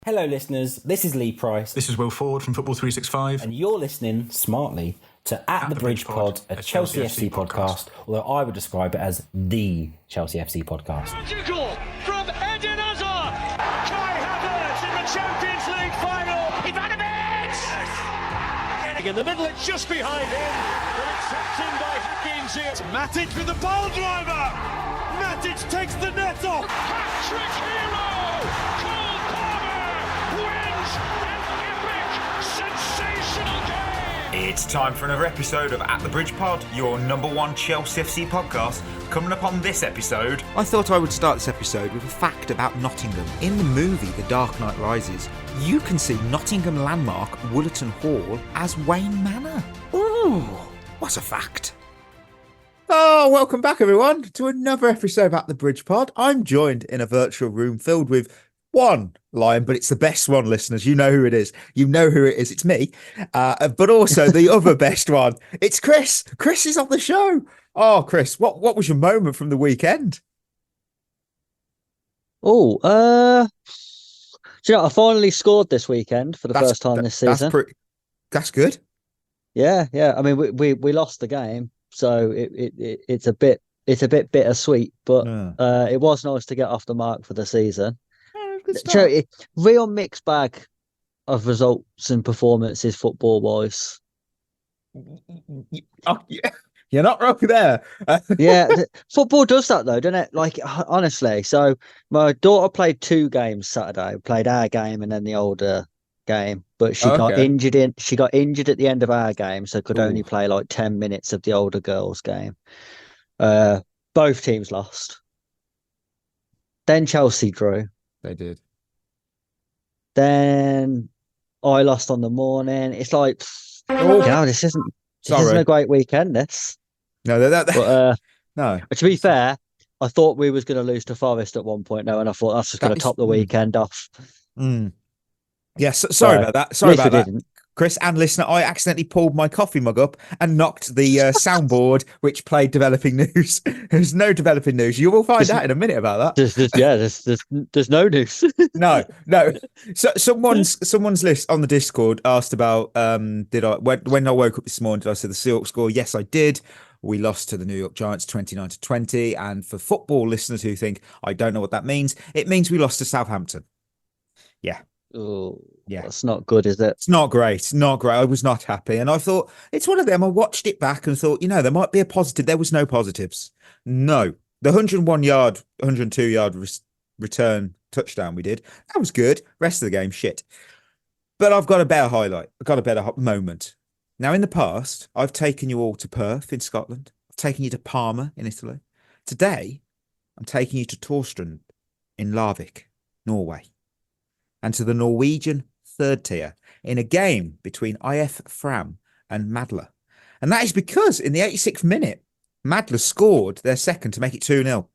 Hello, listeners. This is Lee Price. This is Will Ford from Football 365. And you're listening smartly to At the Bridge Pod, a Chelsea FC podcast, although I would describe it as the Chelsea FC podcast. Magical from Eden Hazard. Kai Havertz in the Champions League final. Ivanovic! In the middle, it's just behind him. But it's tapped in by Hakim Ziyech. Matic with the ball driver. Matic takes the net off. Hat-trick hero. Cole Palmer wins an epic, sensational game. It's time for another episode of At the Bridge Pod, your number one Chelsea FC podcast. Coming up on this episode, I thought I would start this episode with a fact about Nottingham. In the movie The Dark Knight Rises, you can see Nottingham landmark Woollerton Hall as Wayne Manor. Ooh, what a fact. Oh, welcome back everyone to another episode of At the Bridge Pod. I'm joined in a virtual room filled with one lion, but it's the best one, listeners. You know who it is. You know who it is. It's me. But also the other best one. It's Chris. Chris is on the show. Oh, Chris, what was your moment from the weekend? Do you know, I finally scored this weekend for the first time this season. That's good. Yeah. I mean, we lost the game, so it's a bit bittersweet, but it was nice to get off the mark for the season. Real mixed bag of results and performances football wise. Oh, yeah. You're not wrong there. Yeah, football does that though, doesn't it? Like, honestly. So my daughter played 2 games Saturday. Played our game and then the older game, but she got injured at the end of our game, so could only play like 10 minutes of the older girls' game. Both teams lost. Then Chelsea drew. They did. Then I lost on the morning. It's like, this isn't a great weekend. This. No, no. To be fair, I thought we was going to lose to Forest at one point now, and I thought that's just going to top the weekend off. Yes, sorry about that. Sorry about that. Chris and listener, I accidentally pulled my coffee mug up and knocked the soundboard, which played developing news. There's no developing news. You will find out in a minute about that. There's no news. No. So someone's list on the Discord asked about when I woke up this morning, did I say the Seahawks score? Yes, I did. We lost to the New York Giants 29-20. And for football listeners who think I don't know what that means, it means we lost to Southampton. Yeah. Oh, yeah, that's not good, is it? It's not great. Not great. I was not happy. And I thought, it's one of them. I watched it back and thought, there might be a positive. There was no positives. No. The 102-yard return touchdown we did, that was good. Rest of the game, shit. But I've got a better highlight. I've got a better moment. Now, in the past, I've taken you all to Perth in Scotland. I've taken you to Parma in Italy. Today, I'm taking you to Torstrand in Larvik, Norway, and to the Norwegian third tier in a game between IF Fram and Madla. And that is because in the 86th minute, Madla scored their second to make it 2-0.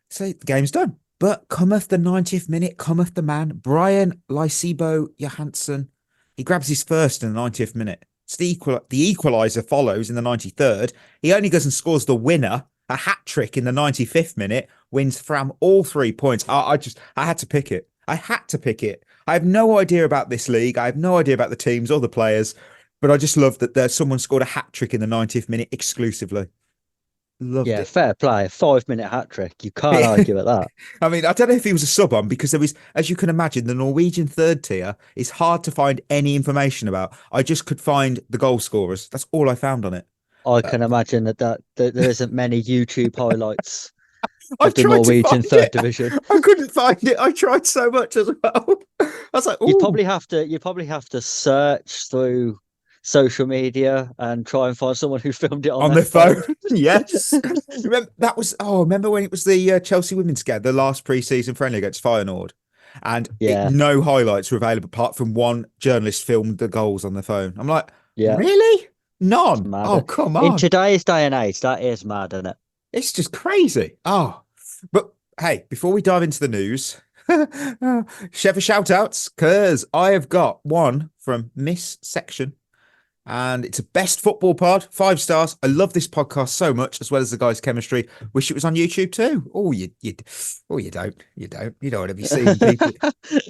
So the game's done. But cometh the 90th minute, cometh the man, Brian Lycebo Johansson. He grabs his first in the 90th minute. It's the equaliser follows in the 93rd. He only goes and scores the winner, a hat-trick in the 95th minute, wins Fram all 3 points. I had to pick it. I had to pick it. I have no idea about this league. I have no idea about the teams or the players, but I just love that someone scored a hat-trick in the 90th minute exclusively. Loved it. Fair play. 5-minute hat-trick. You can't argue with that. I mean, I don't know if he was a sub on, because there was, as you can imagine, the Norwegian third tier is hard to find any information about. I just could find the goal scorers. That's all I found on it. I can imagine that there isn't many YouTube highlights of the Norwegian third division. I couldn't find it. I tried so much as well. I was like, ooh. You probably have to search through social media and try and find someone who filmed it on their phone. Yes. Remember when it was the Chelsea women's game, the last pre-season friendly against Feyenoord, and no highlights were available apart from one journalist filmed the goals on their phone. I'm like, really? None? Oh, come on. In today's day and age, that is mad, isn't it? It's just crazy. Oh, but hey, before we dive into the news, Shevva shoutouts, because I have got one from Miss Section. And it's a best football pod, 5 stars. I love this podcast so much, as well as the guys' chemistry. Wish it was on YouTube too. You don't. You don't want to be seeing people.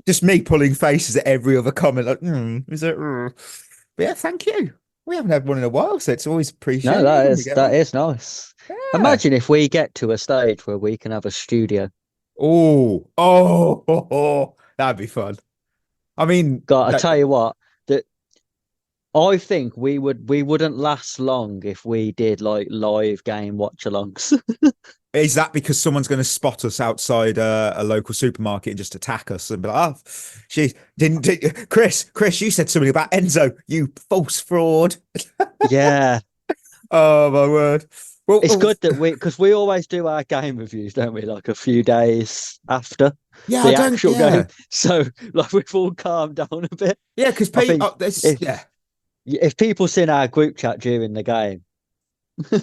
Just me pulling faces at every other comment. Like, is it? But yeah, thank you. We haven't had one in a while, so it's always appreciated. No, that is nice. Yeah. Imagine if we get to a stage where we can have a studio. That'd be fun. I mean, God, I tell you what, that I think we wouldn't last long if we did like live game watch-alongs. Is that because someone's going to spot us outside a local supermarket and just attack us and be like, "Oh, she didn't, Chris, you said something about Enzo, you false fraud." Yeah. Oh my word. Well, it's good that because we always do our game reviews, don't we? Like a few days after the actual game. So like we've all calmed down a bit. Yeah, because if people seen our group chat during the game.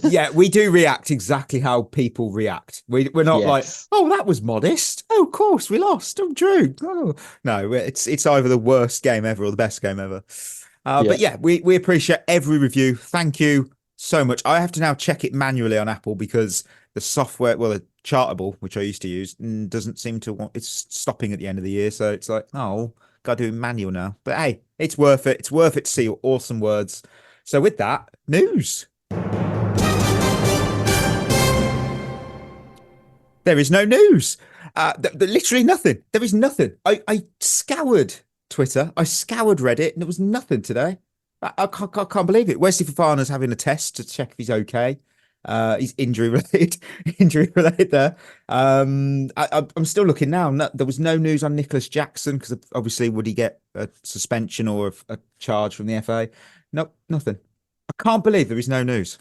Yeah, we do react exactly how people react. We're not like, oh, that was modest. Oh, of course, we lost. Oh, Drew. Oh. No, it's either the worst game ever or the best game ever. But yeah, we appreciate every review. Thank you so much. I have to now check it manually on Apple because the software, the Chartable, which I used to use, doesn't seem to want. It's stopping at the end of the year, so it's like, oh, got to do manual now. But hey, it's worth it. It's worth it to see your awesome words. So with that, news. There is no news. Literally nothing. There is nothing. I scoured Twitter. I scoured Reddit, and there was nothing today. I can't believe it. Wesley Fofana's having a test to check if he's okay. He's injury related there. I'm still looking now. No, there was no news on Nicholas Jackson because obviously would he get a suspension or a charge from the FA? No, nothing. I can't believe there is no news.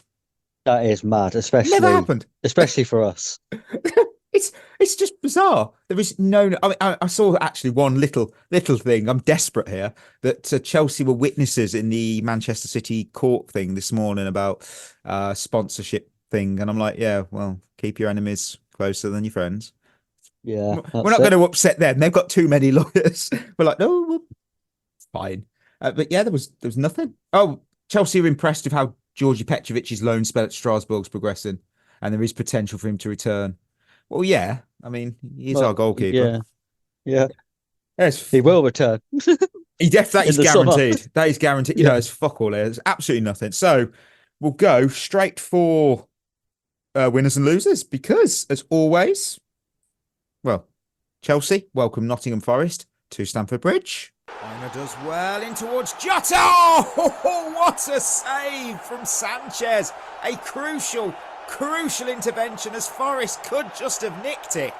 That is mad, especially never happened, especially for us. It's just bizarre. There is no. I mean, I saw actually one little thing. I'm desperate here that Chelsea were witnesses in the Manchester City court thing this morning about sponsorship thing, and I'm like, yeah, well, keep your enemies closer than your friends. Yeah, we're not going to upset them. They've got too many lawyers. We're like, no, it's fine. But yeah, there was nothing. Oh, Chelsea are impressed with how Georgi Petrovic's loan spell at Strasbourg's progressing, and there is potential for him to return. Well, yeah. I mean, he's our goalkeeper. Yeah. He will return. He definitely is guaranteed. Summer. That is guaranteed. You know, it's fuck all there. There's absolutely nothing. So we'll go straight for winners and losers because, as always, well, Chelsea welcome Nottingham Forest to Stamford Bridge. Aina does well in towards Jota. Oh, what a save from Sanchez. A crucial intervention as Forest could just have nicked it.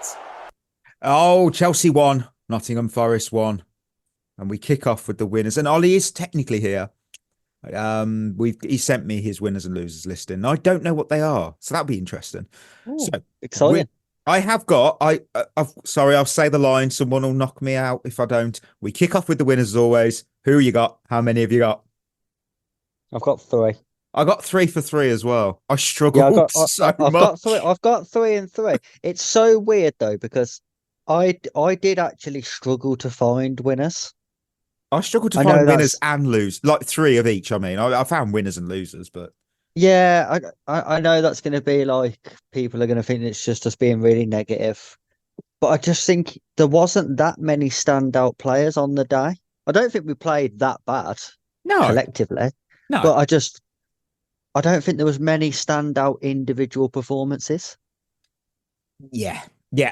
Oh, Chelsea won. Nottingham Forest won. And we kick off with the winners. And Ollie is technically here. He sent me his winners and losers listing. I don't know what they are. So that'll be interesting. Ooh, so exciting. I have got, sorry, I'll say the line. Someone will knock me out if I don't. We kick off with the winners as always. Who you got? How many have you got? I've got 3. I got 3 for 3 as well. I struggled much. I've got 3 and 3. It's so weird though, because I did actually struggle to find winners. I struggled to find winners and lose, like 3 of each. I mean, I found winners and losers, but yeah, I know that's going to be like people are going to think it's just us being really negative, but I just think there wasn't that many standout players on the day. I don't think we played that bad, collectively. No, but I don't think there was many standout individual performances. Yeah.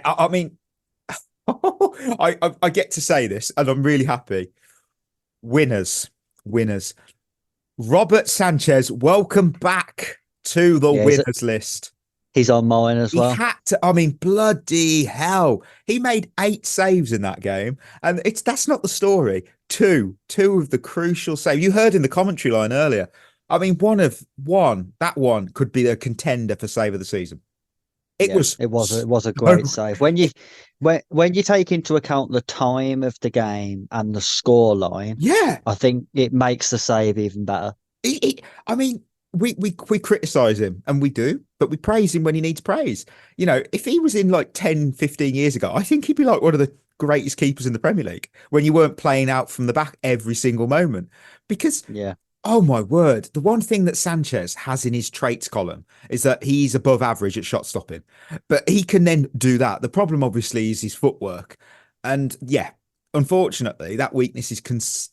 I mean, I get to say this, and I'm really happy. Winners. Robert Sanchez, welcome back to the winners list. He's on mine as well. He had to. I mean, bloody hell! He made 8 saves in that game, and that's not the story. Two of the crucial saves you heard in the commentary line earlier. I mean, that one could be a contender for save of the season. It was a great save. When you take into account the time of the game and the score line, I think it makes the save even better. I mean, we criticize him, and we do, but we praise him when he needs praise. You know, if he was in like 10, 15 years ago, I think he'd be like one of the greatest keepers in the Premier League when you weren't playing out from the back every single moment. Because Oh my word. The one thing that Sanchez has in his traits column is that he's above average at shot stopping, but he can then do that. The problem, obviously, is his footwork. And yeah, unfortunately, that weakness is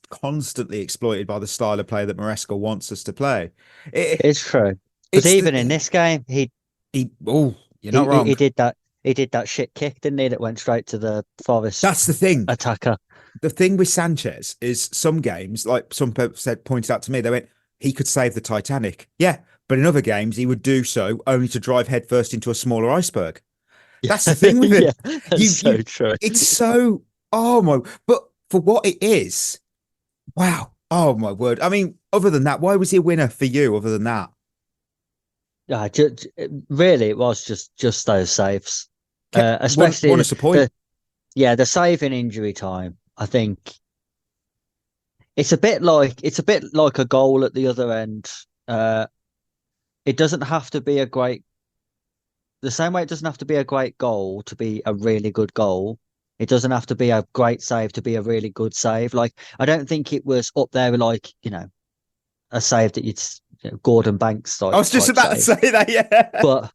constantly exploited by the style of play that Maresca wants us to play. It's true. But It's even in this game, you're not wrong. he did that. He did that shit kick, didn't he? That went straight to the Forest That's the thing. attacker. The thing with Sanchez is some games, like some people pointed out to me, they went, he could save the Titanic. Yeah, but in other games, he would do so only to drive headfirst into a smaller iceberg. That's the thing with it. Yeah, that's so true. It's so, oh my, but for what it is, wow. Oh my word. I mean, other than that, why was he a winner for you other than that? Yeah, really, it was just those saves, especially want us a point. The save in injury time. I think it's a bit like a goal at the other end. It doesn't have to be the same way it doesn't have to be a great goal to be a really good goal. It doesn't have to be a great save to be a really good save. Like, I don't think it was up there with, like, a save that Gordon Banks type. I was just about to say that, yeah. But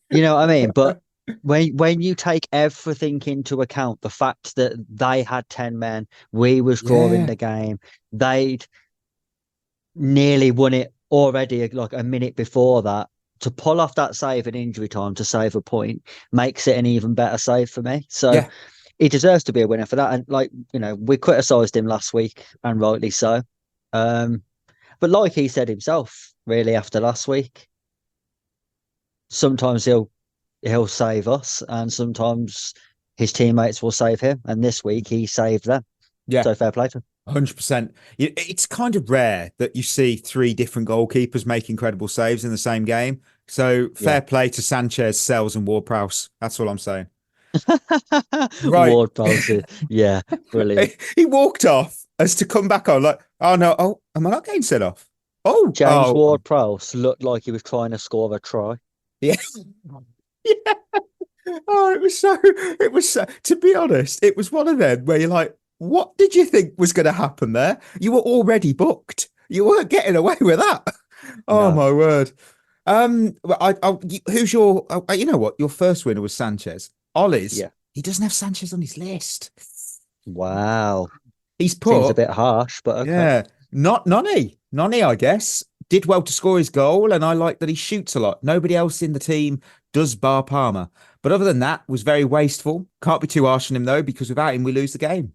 you know what I mean? But when you take everything into account, the fact that they had 10 men, we was drawing the game, they'd nearly won it already like a minute before that. To pull off that save in injury time to save a point makes it an even better save for me. So he deserves to be a winner for that. And we criticised him last week, and rightly so. But like he said himself, really, after last week, sometimes he'll save us, and sometimes his teammates will save him. And this week he saved them. Yeah. So fair play to him. 100%. It's kind of rare that you see three different goalkeepers make incredible saves in the same game. So fair play to Sanchez, Sells, and Ward-Prowse. That's all I'm saying. Right. Ward-Prowse, yeah, brilliant. He walked off as to come back on like, oh no, am I not getting sent off? James Ward-Prowse looked like he was trying to score a try. Yeah. Yeah. Oh, it was so, to be honest, it was one of them where you're like, what did you think was going to happen there? You were already booked. You weren't getting away with that. Oh, no. My word. Who's your, you know what? Your first winner was Sanchez. Ollie's, he doesn't have Sanchez on his list. Wow. He's put. Seems a bit harsh, but okay. Yeah. Not Nonny, I guess. Did well to score his goal, and I like that he shoots a lot. Nobody else in the team does bar Palmer. But other than that, was very wasteful. Can't be too harsh on him, though, because without him, we lose the game.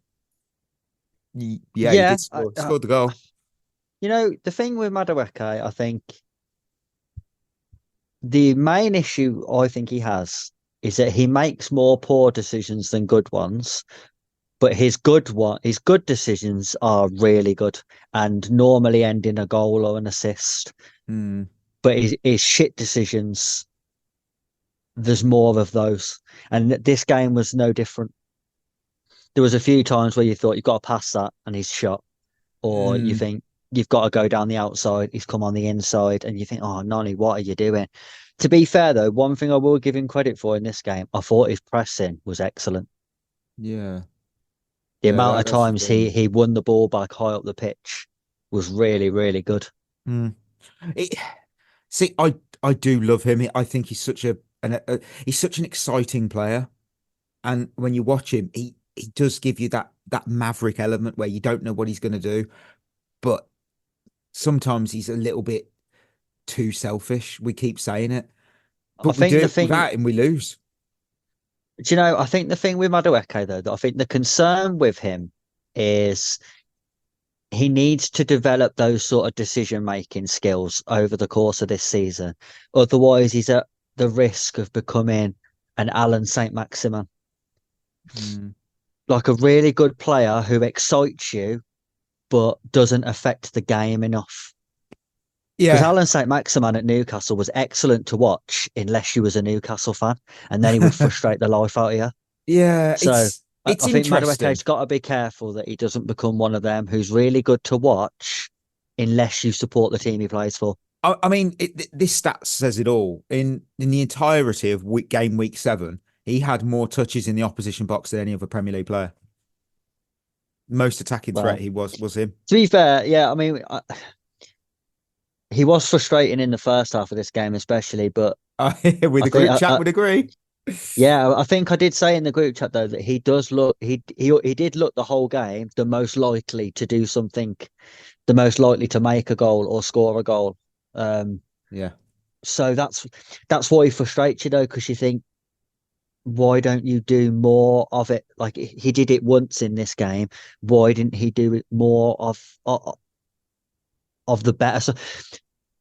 Yeah, he did scored the goal. The thing with Madueke, I think the main issue I think he has is that he makes more poor decisions than good ones, but his good decisions are really good and normally end in a goal or an assist. But his shit decisions, there's more of those. And this game was no different. There was a few times where you thought you've got to pass that and he's shot, or you think you've got to go down the outside, he's come on the inside, and you think, oh, Nonny, what are you doing? To be fair, though, one thing I will give him credit for in this game, I thought his pressing was excellent. Yeah. The amount of times he won the ball back high up the pitch was really, really good. See, I do love him. I think he's such he's such an exciting player, and when you watch him, he does give you that maverick element where you don't know what he's going to do, but sometimes he's a little bit too selfish. We keep saying it, but without him, we lose. Do you know, I think the thing with Madueke, though, that I think the concern with him is he needs to develop those sort of decision-making skills over the course of this season. Otherwise, he's at the risk of becoming an Alan Saint-Maximin. Like a really good player who excites you, but doesn't affect the game enough. Yeah. Because Alan Saint-Maximin at Newcastle was excellent to watch unless you was a Newcastle fan, and then he would frustrate the life out of you. Yeah. So I think Madueke's got to be careful that he doesn't become one of them who's really good to watch unless you support the team he plays for. I mean, this stat says it all. In the entirety of game week 7, he had more touches in the opposition box than any other Premier League player. Most attacking threat he was him. To be fair, yeah, I mean, he was frustrating in the first half of this game, especially. But with the group chat would agree. Yeah, I think I did say in the group chat though that he does look he did look the whole game the most likely to do something, the most likely to make a goal or score a goal. Yeah. So that's why he frustrates you though, because you think, why don't you do more of it? Like he did it once in this game. Why didn't he do it more of the better? So, do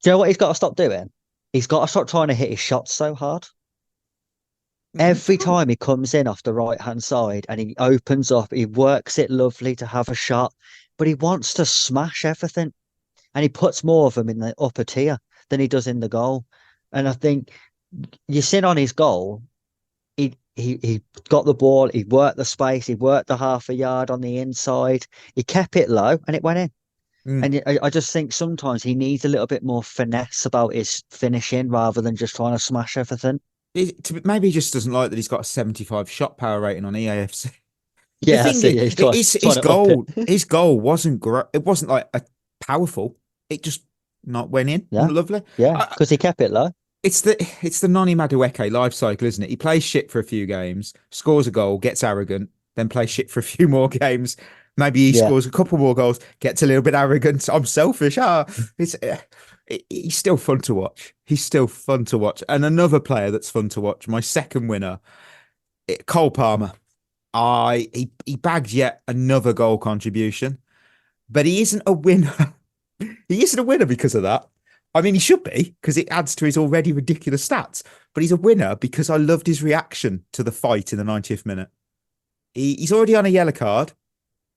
you know what he's got to stop doing? He's got to stop trying to hit his shots so hard. Every time he comes in off the right hand side and he opens up, he works it lovely to have a shot, but he wants to smash everything, and he puts more of them in the upper tier than he does in the goal. And I think you seen on his goal, he got the ball, he worked the space, he worked the half a yard on the inside, he kept it low and it went in. And I just think sometimes he needs a little bit more finesse about his finishing rather than just trying to smash everything. Maybe he just doesn't like that he's got a 75 shot power rating on EAFC. Yeah, his goal wasn't great. It wasn't like a powerful. It just not went in. Yeah, lovely. Yeah, because he kept it low. It's the Noni Madueke life cycle, isn't it? He plays shit for a few games, scores a goal, gets arrogant, then plays shit for a few more games. Maybe he scores a couple more goals, gets a little bit arrogant. I'm selfish. He's still fun to watch. He's still fun to watch. And another player that's fun to watch, my second winner, Cole Palmer. He bagged yet another goal contribution, but he isn't a winner. He isn't a winner because of that. I mean, he should be, because it adds to his already ridiculous stats. But he's a winner because I loved his reaction to the fight in the 90th minute. He's already on a yellow card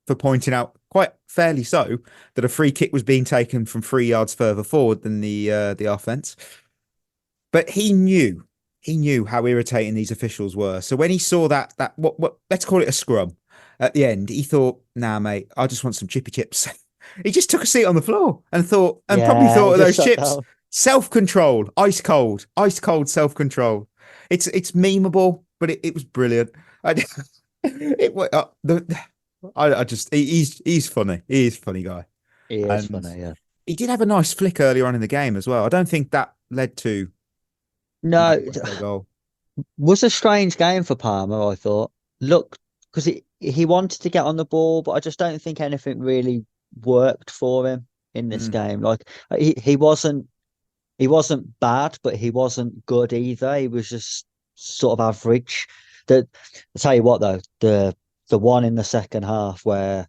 for pointing out, quite fairly so, that a free kick was being taken from 3 yards further forward than the offence. But he knew how irritating these officials were. So when he saw that what let's call it a scrum at the end, he thought, nah, mate, I just want some chippy chips. He just took a seat on the floor and probably thought of those chips. Down. Self-control, ice cold self-control. It's memeable, but it was brilliant. He's funny. He is a funny guy. He is funny, yeah. He did have a nice flick earlier on in the game as well. I don't think that led to goal. Was a strange game for Palmer, I thought. Look, because he wanted to get on the ball, but I just don't think anything really worked for him in this game. Like he wasn't bad, but he wasn't good either. He was just sort of average. I'll tell you what though, the one in the second half where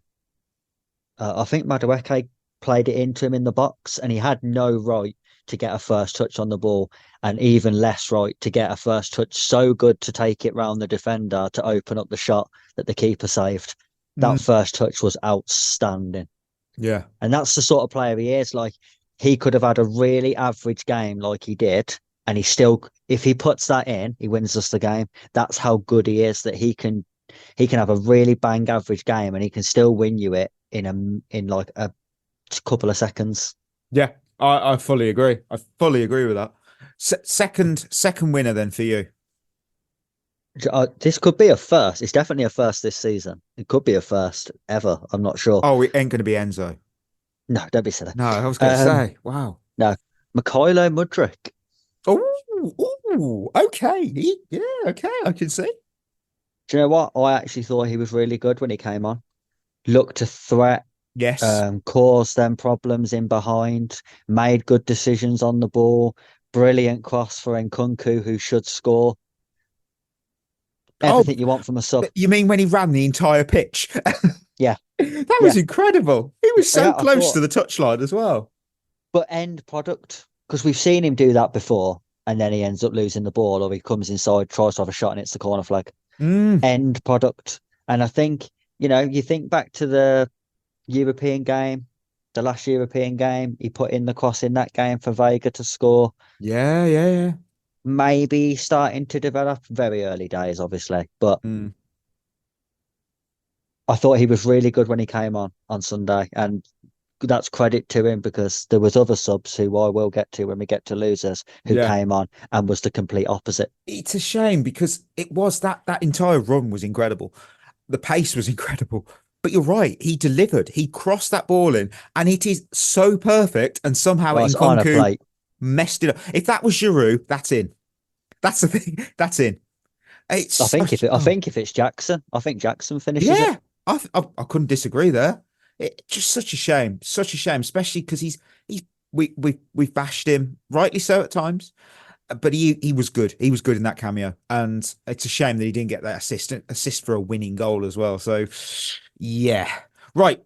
I think Madueke played it into him in the box and he had no right to get a first touch on the ball, and even less right to get a first touch so good to take it round the defender to open up the shot that the keeper saved. That first touch was outstanding. Yeah. And that's the sort of player he is. Like, he could have had a really average game like he did, and he still, if he puts that in, he wins us the game. That's how good he is, that he can have a really bang average game and he can still win you it in like a couple of seconds. Yeah, I fully agree. I fully agree with that. Second winner then for you. This could be a first. It's definitely a first this season. It could be a first ever. I'm not sure. Oh, it ain't going to be Enzo. No, don't be silly. No, I was going to say, wow. No, Mikhailo Mudryk. Oh, okay. Okay, I can see. Do you know what? I actually thought he was really good when he came on. Looked to threat. Yes. Caused them problems in behind. Made good decisions on the ball. Brilliant cross for Nkunku, who should score. Everything you want from a sub. You mean when he ran the entire pitch? Yeah. That was incredible. He was so close to the touchline as well. But end product, because we've seen him do that before, and then he ends up losing the ball, or he comes inside, tries to have a shot, and it's the corner flag. End product. And I think, you think back to the European game, the last European game, he put in the cross in that game for Vega to score. Yeah. Maybe starting to develop, very early days, obviously, but I thought he was really good when he came on Sunday, and that's credit to him, because there was other subs who I will get to when we get to losers who came on and was the complete opposite. It's a shame, because it was that entire run was incredible. The pace was incredible, But you're right. He delivered. He crossed that ball in, and it is so perfect. And somehow Well, it's on a Nkunku plate. messed it up. If that was Giroud, that's in. That's the thing. That's in. It's I think such, if it's Jackson, I think Jackson finishes it. yeah. I couldn't disagree there. It just such a shame. Such a shame, especially because we've bashed him, rightly so at times. But he was good. He was good in that cameo, and it's a shame that he didn't get that assist for a winning goal as well. So, yeah, right.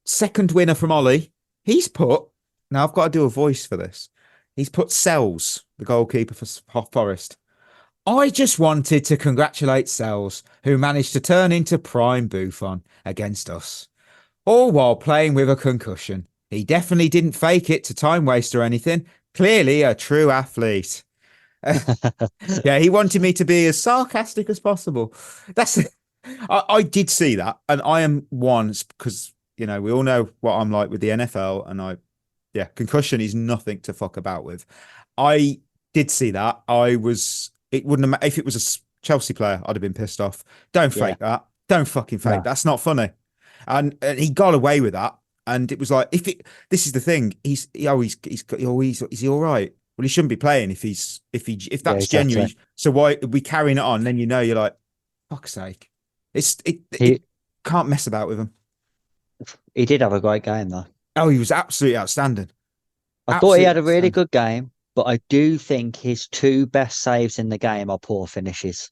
Second winner from Ollie. He's put. Now I've got to do a voice for this. He's put Sells, the goalkeeper for Forest. I just wanted to congratulate Sells, who managed to turn into prime Buffon against us, all while playing with a concussion. He definitely didn't fake it to time waste or anything. Clearly a true athlete. Yeah, he wanted me to be as sarcastic as possible. I did see that, and I am one because we all know what I'm like with the NFL, and concussion is nothing to fuck about with. I did see that. It wouldn't have if it was a Chelsea player, I'd have been pissed off. Don't fake that. Don't fucking fake. No. That's not funny. And he got away with that. And it was like, this is the thing. Is he all right? Well, he shouldn't be playing if that's genuine. So why are we carrying it on? Then you're like, fuck's sake. It can't mess about with him. He did have a great game though. Oh, he was absolutely outstanding. I thought he had a really good game, but I do think his two best saves in the game are poor finishes.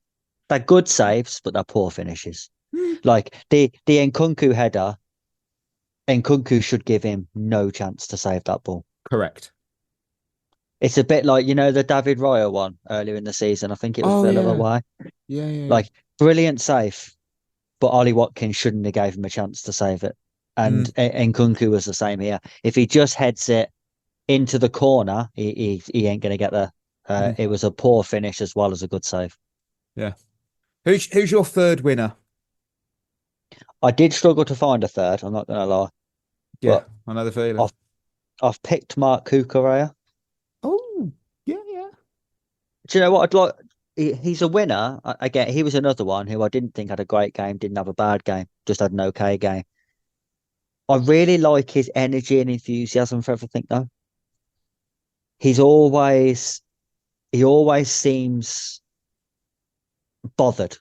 They're good saves, but they're poor finishes. Like the Nkunku header, Nkunku should give him no chance to save that ball. Correct. It's a bit like, the David Raya one earlier in the season. I think it was Villa away. Yeah. Like, brilliant save, but Ollie Watkins shouldn't have gave him a chance to save it. And Nkunku was the same here. If he just heads it into the corner, he ain't going to get there. It was a poor finish as well as a good save. Yeah. Who's your third winner? I did struggle to find a third, I'm not going to lie. Yeah, I know the feeling. I've picked Mark Cucurella. Oh, yeah. Do you know what I'd like? He's a winner. Again, he was another one who I didn't think had a great game, didn't have a bad game, just had an okay game. I really like his energy and enthusiasm for everything, though. He always seems bothered.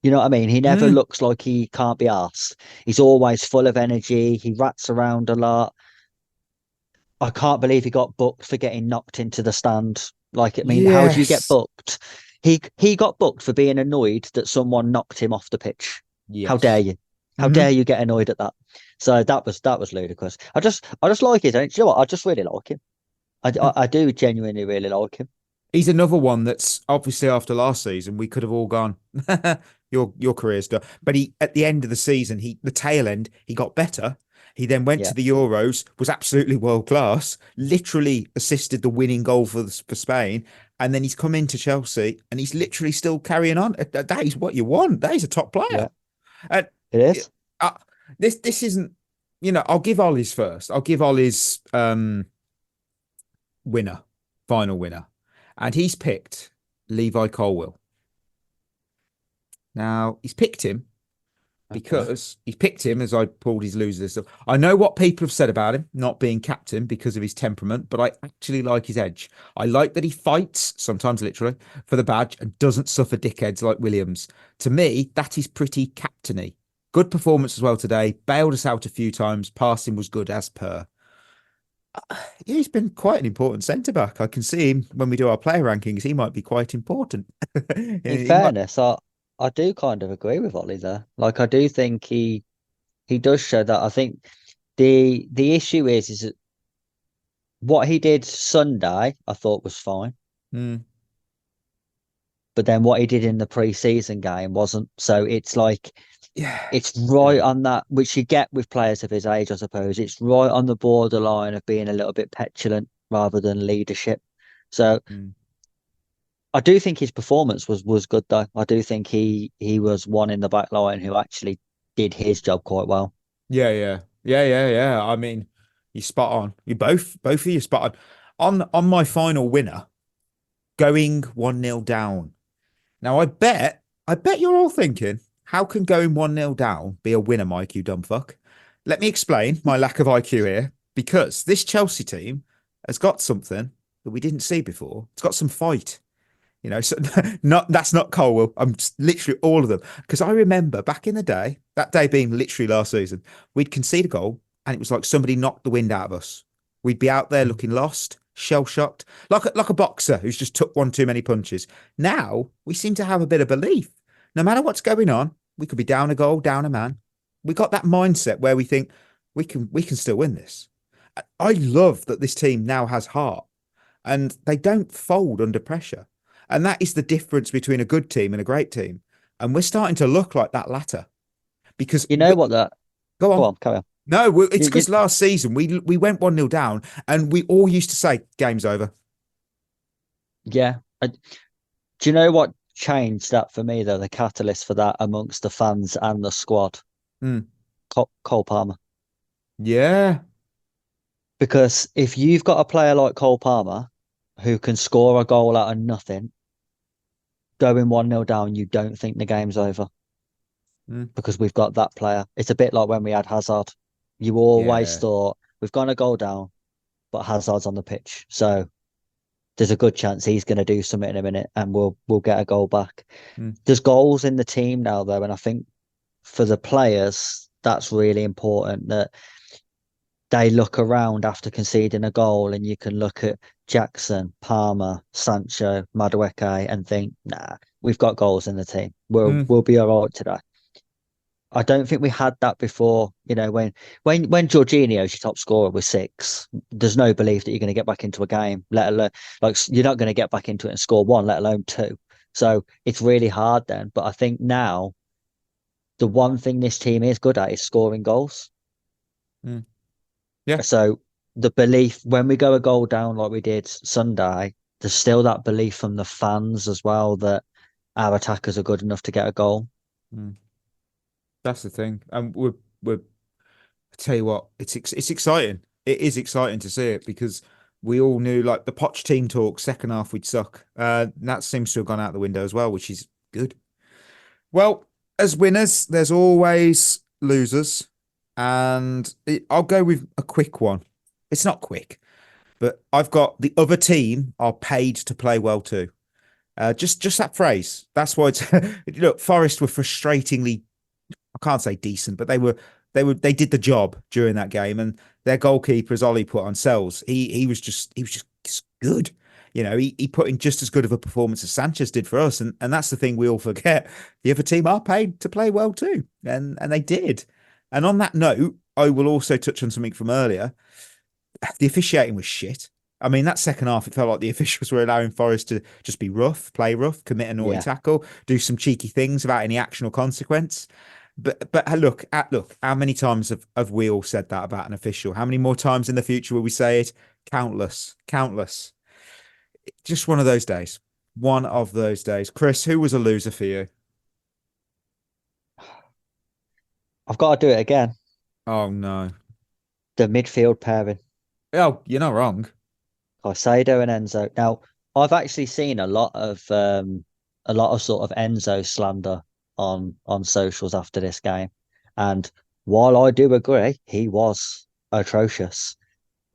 You know what I mean? He never looks like he can't be arsed. He's always full of energy. He rats around a lot. I can't believe he got booked for getting knocked into the stand. Like, I mean, how do you get booked? He got booked for being annoyed that someone knocked him off the pitch. Yes. How dare you? How dare you get annoyed at that? So that was ludicrous. I just like it. And you know what? I just really like him. I do genuinely really like him. He's another one that's obviously after last season we could have all gone. Your career's done. But he at the end of the season, the tail end, he got better. He then went to the Euros, was absolutely world class, literally assisted the winning goal for Spain, and then he's come into Chelsea and he's literally still carrying on. That is what you want. That is a top player. Yeah. It is. This isn't. I'll give Ollie's first. I'll give Ollie's winner, final winner, and he's picked Levi Colwill. Now he's picked him. Because he's picked him as I pulled his losers. I know what people have said about him not being captain because of his temperament, but I actually like his edge. I like that he fights, sometimes literally, for the badge and doesn't suffer dickheads like Williams. To me, that is pretty captainy. Good performance as well today. Bailed us out a few times. Passing was good as per. He's been quite an important centre-back. I can see him when we do our player rankings. He might be quite important. In fairness, I do kind of agree with Ollie there. Like, I do think he does show that. I think the issue is that what he did Sunday, I thought was fine. But then what he did in the pre-season game wasn't. So it's like, it's right on that, which you get with players of his age, I suppose. It's right on the borderline of being a little bit petulant rather than leadership. So I do think his performance was good, though. I do think he was one in the back line who actually did his job quite well. Yeah. I mean, you're spot on. You both of you spot on. On my final winner, going 1-0 down. Now I bet you're all thinking, how can going 1-0 down be a winner, Mike, you dumb fuck? Let me explain my lack of IQ here, because this Chelsea team has got something that we didn't see before. It's got some fight. You know, so that's not Colwell. I'm just literally all of them. Because I remember back in the day, that day being literally last season, we'd concede a goal and it was like somebody knocked the wind out of us. We'd be out there looking lost, shell-shocked, like a boxer who's just took one too many punches. Now we seem to have a bit of belief. No matter what's going on, we could be down a goal, down a man. We got that mindset where we think we can still win this. I love that this team now has heart and they don't fold under pressure. And that is the difference between a good team and a great team. And we're starting to look like that latter. Because you know what that. Go on, carry on. No, it's because last season we went 1-0 down and we all used to say, game's over. Yeah. Do you know what changed that for me, though? The catalyst for that amongst the fans and the squad? Cole Palmer. Yeah. Because if you've got a player like Cole Palmer who can score a goal out of nothing, going 1-0 down, you don't think the game's over. Because we've got that player. It's a bit like when we had Hazard. You always thought, we've gone a goal down, but Hazard's on the pitch. So there's a good chance he's going to do something in a minute and we'll get a goal back. There's goals in the team now, though, and I think for the players, that's really important, that they look around after conceding a goal and you can look at Jackson, Palmer, Sancho, Madueke and think, nah, we've got goals in the team. We'll be all right today. I don't think we had that before. You know, when Jorginho's your top scorer with 6, there's no belief that you're going to get back into a game, let alone like you're not going to get back into it and score 1, let alone 2. So it's really hard then. But I think now the one thing this team is good at is scoring goals. Yeah. So the belief when we go a goal down like we did Sunday, there's still that belief from the fans as well that our attackers are good enough to get a goal. That's the thing. And we're I tell you what, it's exciting. It is exciting to see it because we all knew like the Poch team talk, second half we'd suck. That seems to have gone out the window as well, which is good. Well, as winners, there's always losers. And I'll go with a quick one. It's not quick, but I've got the other team are paid to play well too. Just that phrase. That's why it's look, Forest were frustratingly, I can't say decent, but they did the job during that game, and their goalkeeper, as Ollie put on Sells, he was just good. You know, he put in just as good of a performance as Sanchez did for us, and that's the thing we all forget. The other team are paid to play well too, and they did. And on that note, I will also touch on something from earlier. The officiating was shit. I mean, that second half, it felt like the officials were allowing Forest to just be rough, play rough, commit a naughty tackle, do some cheeky things without any action or consequence. But look, how many times have we all said that about an official? How many more times in the future will we say it? Countless. Just one of those days. One of those days. Chris, who was a loser for you? I've got to do it again. Oh, no. The midfield pairing. Oh, you're not wrong. Caicedo and Enzo. Now, I've actually seen a lot of sort of Enzo slander on socials after this game. And while I do agree, he was atrocious,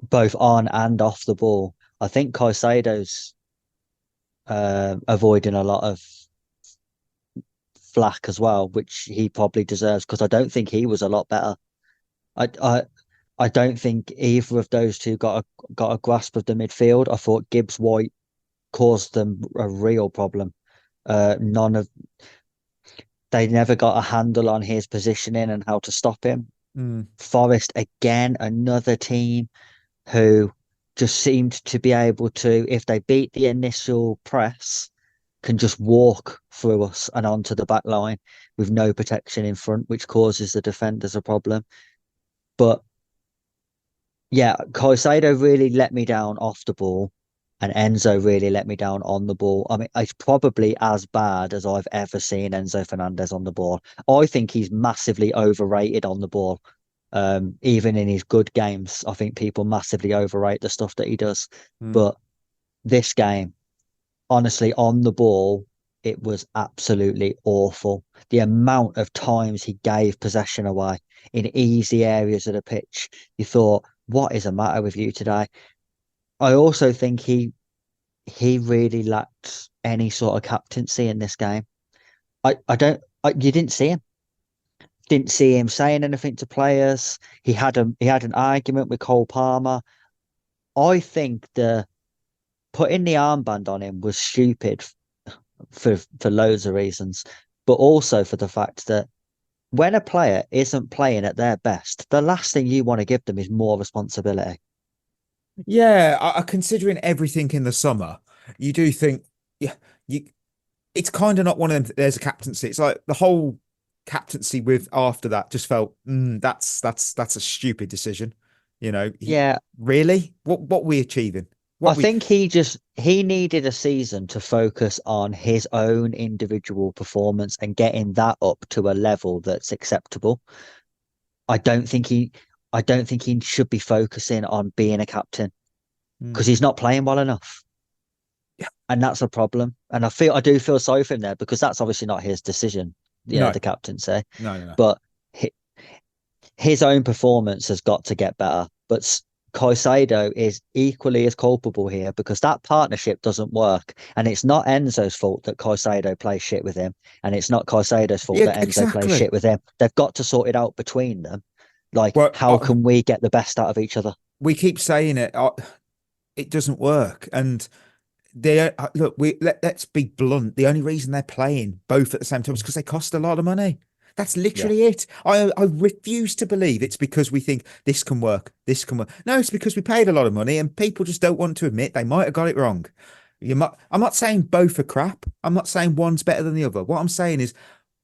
both on and off the ball. I think Caicedo's avoiding a lot of flack as well, which he probably deserves because I don't think he was a lot better. I don't think either of those two got a grasp of the midfield. I thought Gibbs White caused them a real problem. They never got a handle on his positioning and how to stop him. Forest, again, another team who just seemed to be able to, if they beat the initial press, can just walk through us and onto the back line with no protection in front, which causes the defenders a problem. But yeah, Caicedo really let me down off the ball, and Enzo really let me down on the ball. I mean, it's probably as bad as I've ever seen Enzo Fernandez on the ball. I think he's massively overrated on the ball. Even in his good games, I think people massively overrate the stuff that he does. But this game, honestly, on the ball, it was absolutely awful. The amount of times he gave possession away in easy areas of the pitch. You thought, what is the matter with you today? I also think he really lacked any sort of captaincy in this game. You didn't see him. Didn't see him saying anything to players. He had an argument with Cole Palmer. I think the putting the armband on him was stupid for loads of reasons, but also for the fact that when a player isn't playing at their best, the last thing you want to give them is more responsibility. Yeah, considering everything in the summer, you do think, yeah, it's kind of not one of them. There's a captaincy. It's like the whole captaincy with after that just felt that's a stupid decision. Yeah, Really, what we achieving? I think he needed a season to focus on his own individual performance and getting that up to a level that's acceptable. I don't think he should be focusing on being a captain because he's not playing well enough. Yeah. And that's a problem. And I do feel sorry for him there because that's obviously not his decision, the captaincy. No. But his own performance has got to get better. But Caicedo is equally as culpable here because that partnership doesn't work. And it's not Enzo's fault that Caicedo plays shit with him. And it's not Caicedo's fault that Enzo plays shit with him. They've got to sort it out between them. Like, how can we get the best out of each other? We keep saying it. It doesn't work. And look, let's be blunt. The only reason they're playing both at the same time is because they cost a lot of money. That's literally it. I refuse to believe it's because we think this can work. This can work. No, it's because we paid a lot of money and people just don't want to admit they might have got it wrong. I'm not saying both are crap. I'm not saying one's better than the other. What I'm saying is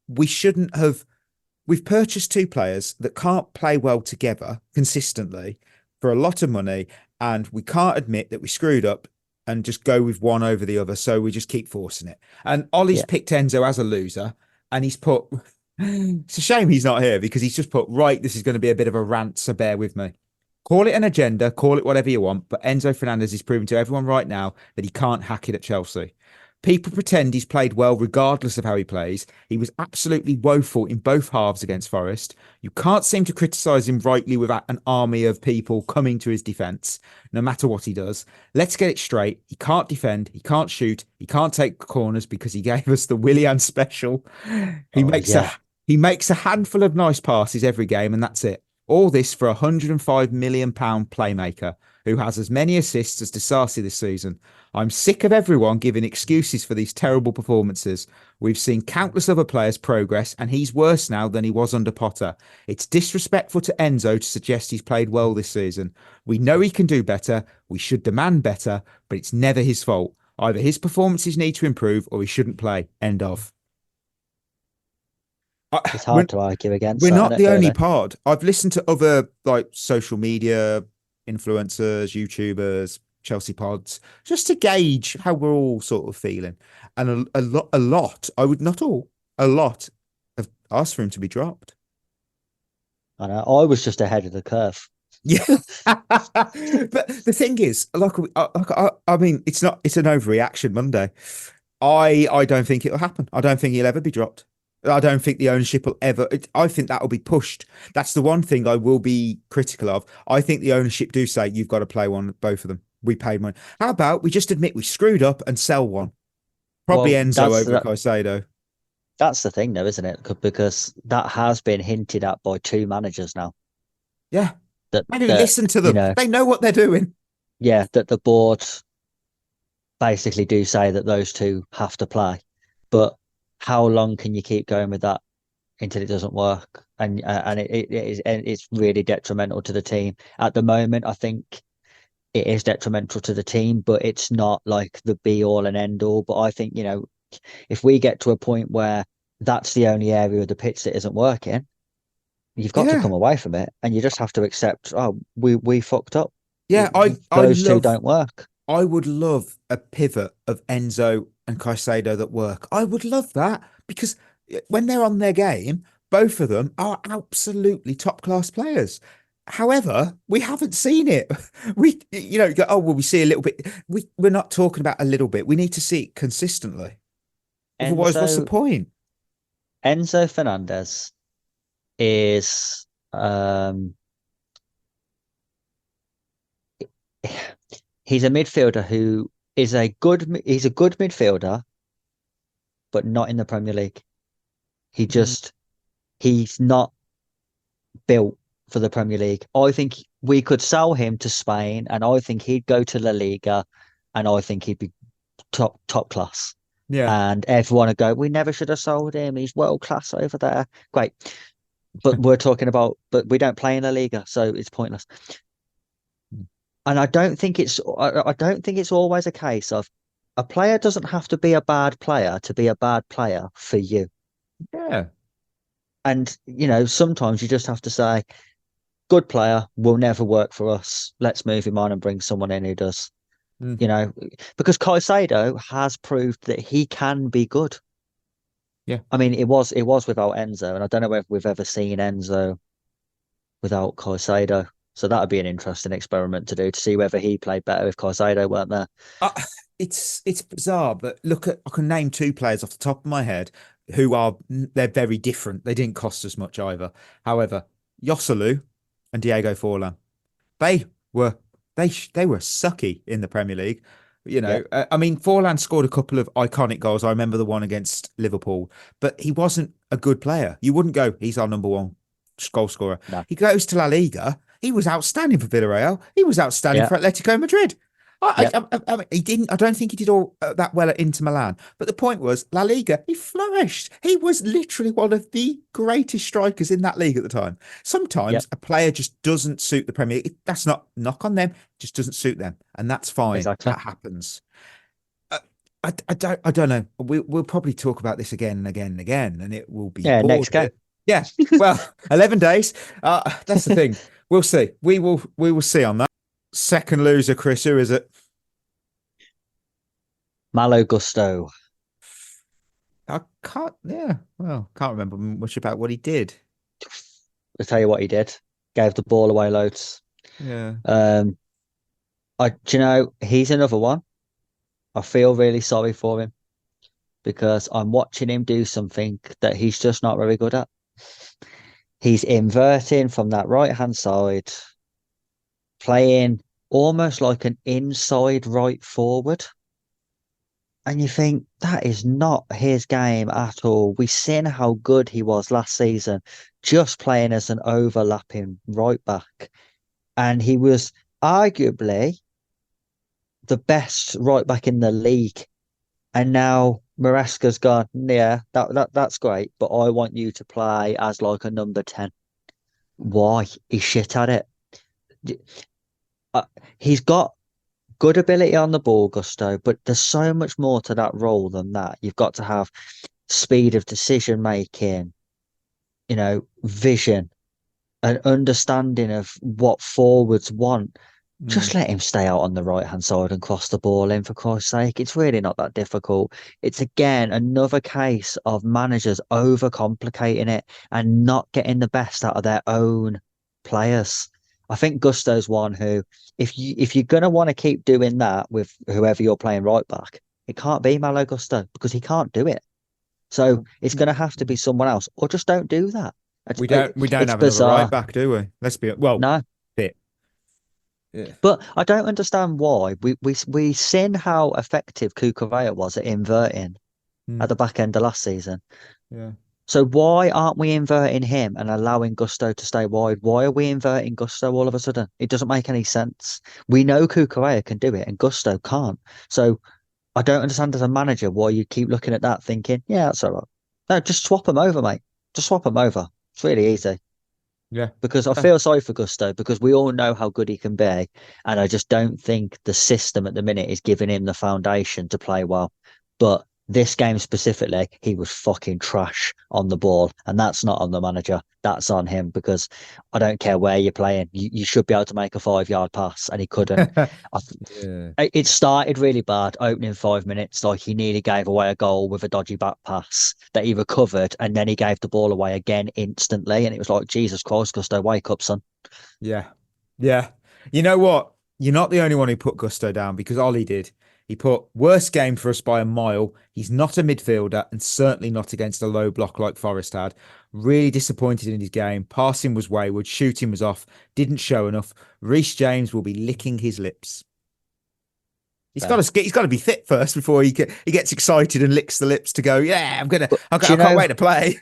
we've purchased two players that can't play well together consistently for a lot of money, and we can't admit that we screwed up and just go with one over the other. So we just keep forcing it. And Ollie's picked Enzo as a loser, and he's put. It's a shame he's not here because he's just put, right, this is going to be a bit of a rant, so bear with me. Call it an agenda, call it whatever you want, but Enzo Fernandez is proving to everyone right now that he can't hack it at Chelsea. People pretend he's played well regardless of how he plays. He was absolutely woeful in both halves against Forest. You can't seem to criticise him rightly without an army of people coming to his defence, no matter what he does. Let's get it straight. He can't defend, he can't shoot, he can't take corners because he gave us the Willian special. He makes a handful of nice passes every game, and that's it. All this for a £105 million playmaker who has as many assists as Disasi this season. I'm sick of everyone giving excuses for these terrible performances. We've seen countless other players progress, and he's worse now than he was under Potter. It's disrespectful to Enzo to suggest he's played well this season. We know he can do better. We should demand better, but it's never his fault. Either his performances need to improve or he shouldn't play. End of. It's hard to argue against. We're not the only pod. I've listened to other like social media influencers, YouTubers, Chelsea pods, just to gauge how we're all sort of feeling. And a lot, I would not all, a lot have asked for him to be dropped. I know. I was just ahead of the curve. Yeah, but the thing is, I mean, it's an overreaction Monday. I don't think it'll happen. I don't think he'll ever be dropped. I don't think the ownership will ever. I think that will be pushed. That's the one thing I will be critical of. I think the ownership do say you've got to play both of them. We paid money. How about we just admit we screwed up and sell one? Probably Enzo over Caicedo. That's the thing, though, isn't it? Because that has been hinted at by two managers now. Yeah. Maybe listen to them. They know what they're doing. Yeah, that the board basically do say that those two have to play. But how long can you keep going with that until it doesn't work? And it's really detrimental to the team. At the moment, I think it is detrimental to the team, but it's not like the be all and end all. But I think, if we get to a point where that's the only area of the pitch that isn't working, you've got to come away from it, and you just have to accept, we fucked up. Yeah, those two don't work. I would love a pivot of Enzo and Caicedo that work. I would love that because when they're on their game, both of them are absolutely top class players. However, we haven't seen it. We see a little bit. We're not talking about a little bit. We need to see it consistently. Otherwise, what's the point? Enzo Fernandez is he's a midfielder who is he's a good midfielder, but not in the Premier League. He's not built for the Premier League. I think we could sell him to Spain, and I think he'd go to La Liga, and I think he'd be top class. Yeah. And everyone would go, we never should have sold him. He's world class over there. Great. But but we don't play in La Liga, so it's pointless. And I don't think it's always a case of a player doesn't have to be a bad player to be a bad player for you. Yeah. And, sometimes you just have to say, good player will never work for us. Let's move him on and bring someone in who does. Because Caicedo has proved that he can be good. Yeah. I mean, it was without Enzo, and I don't know if we've ever seen Enzo without Caicedo. So that would be an interesting experiment to do to see whether he played better if Caicedo weren't there. It's bizarre, but I can name two players off the top of my head they're very different. They didn't cost as much either. However, Joselu and Diego Forlan, they were sucky in the Premier League. I mean, Forlan scored a couple of iconic goals. I remember the one against Liverpool, but he wasn't a good player. You wouldn't go, he's our number one goal scorer. No. He goes to La Liga. He was outstanding for Villarreal. He was outstanding for Atletico Madrid. I he didn't. I don't think he did all that well at Inter Milan. But the point was, La Liga, he flourished. He was literally one of the greatest strikers in that league at the time. Sometimes a player just doesn't suit the Premier League. That's not knock on them. It just doesn't suit them, and that's fine. Exactly. That happens. I don't know. We'll probably talk about this again and again and again, and it will be next game. Yeah. Well, 11 days. That's the thing. We'll see. We will see on that. Second loser, Chris. Who is it? Malo Gusto. I can't. Yeah. Well, can't remember much about what he did. I'll tell you what he did. Gave the ball away loads. Yeah. He's another one. I feel really sorry for him because I'm watching him do something that he's just not very good at. He's inverting from that right-hand side, playing almost like an inside right forward. And you think that is not his game at all. We've seen how good he was last season, just playing as an overlapping right back. And he was arguably the best right back in the league. And now Maresca's gone, yeah, that's great, but I want you to play as like a number 10. Why? He's shit at it. He's got good ability on the ball, Gusto, but there's so much more to that role than that. You've got to have speed of decision making, vision, an understanding of what forwards want. Just let him stay out on the right-hand side and cross the ball in, for Christ's sake. It's really not that difficult. It's, again, another case of managers overcomplicating it and not getting the best out of their own players. I think Gusto's one who, if you're going to want to keep doing that with whoever you're playing right back, it can't be Malo Gusto because he can't do it. So it's going to have to be someone else, or just don't do that. We don't have bizarre. Another right back, do we? Let's be no. Bit. Yeah. But I don't understand why we seen how effective Cucurella was at inverting at the back end of last season. Yeah. So why aren't we inverting him and allowing Gusto to stay wide? Why are we inverting Gusto all of a sudden? It doesn't make any sense. We know Cucurella can do it and Gusto can't. So I don't understand as a manager why you keep looking at that thinking, yeah, that's all right. No, just swap him over, mate. Just swap him over. It's really easy. Yeah. Because I feel sorry for Gusto because we all know how good he can be. And I just don't think the system at the minute is giving him the foundation to play well. But this game specifically, he was fucking trash on the ball. And that's not on the manager. That's on him because I don't care where you're playing. You should be able to make a 5-yard pass and he couldn't. It started really bad, opening 5 minutes. Like he nearly gave away a goal with a dodgy back pass that he recovered. And then he gave the ball away again instantly. And it was like, Jesus Christ, Gusto, wake up, son. Yeah. Yeah. You know what? You're not the only one who put Gusto down because Ollie did. He put, worst game for us by a mile. He's not a midfielder and certainly not against a low block like Forest had. Really disappointed in his game. Passing was wayward. Shooting was off. Didn't show enough. Reece James will be licking his lips. He's got to be fit first before he gets excited and licks the lips to go, yeah, I can't wait to play.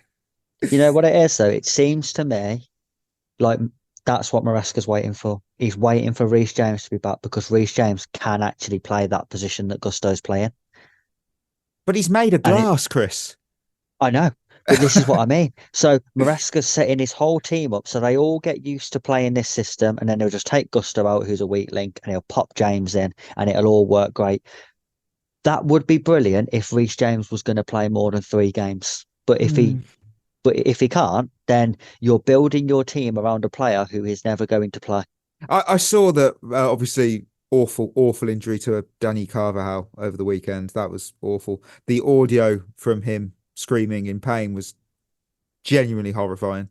You know what it is, though? It seems to me like that's what Maresca's waiting for. He's waiting for Reece James to be back because Reece James can actually play that position that Gusto's playing. But he's made of glass, Chris. I know, but this is what I mean. So Maresca's setting his whole team up so they all get used to playing this system, and then he'll just take Gusto out, who's a weak link, and he'll pop James in, and it'll all work great. That would be brilliant if Reece James was going to play more than 3 games. But if he can't, then you're building your team around a player who is never going to play. I saw that obviously awful injury to Danny Carvajal over the weekend. That was awful. The audio from him screaming in pain was genuinely horrifying.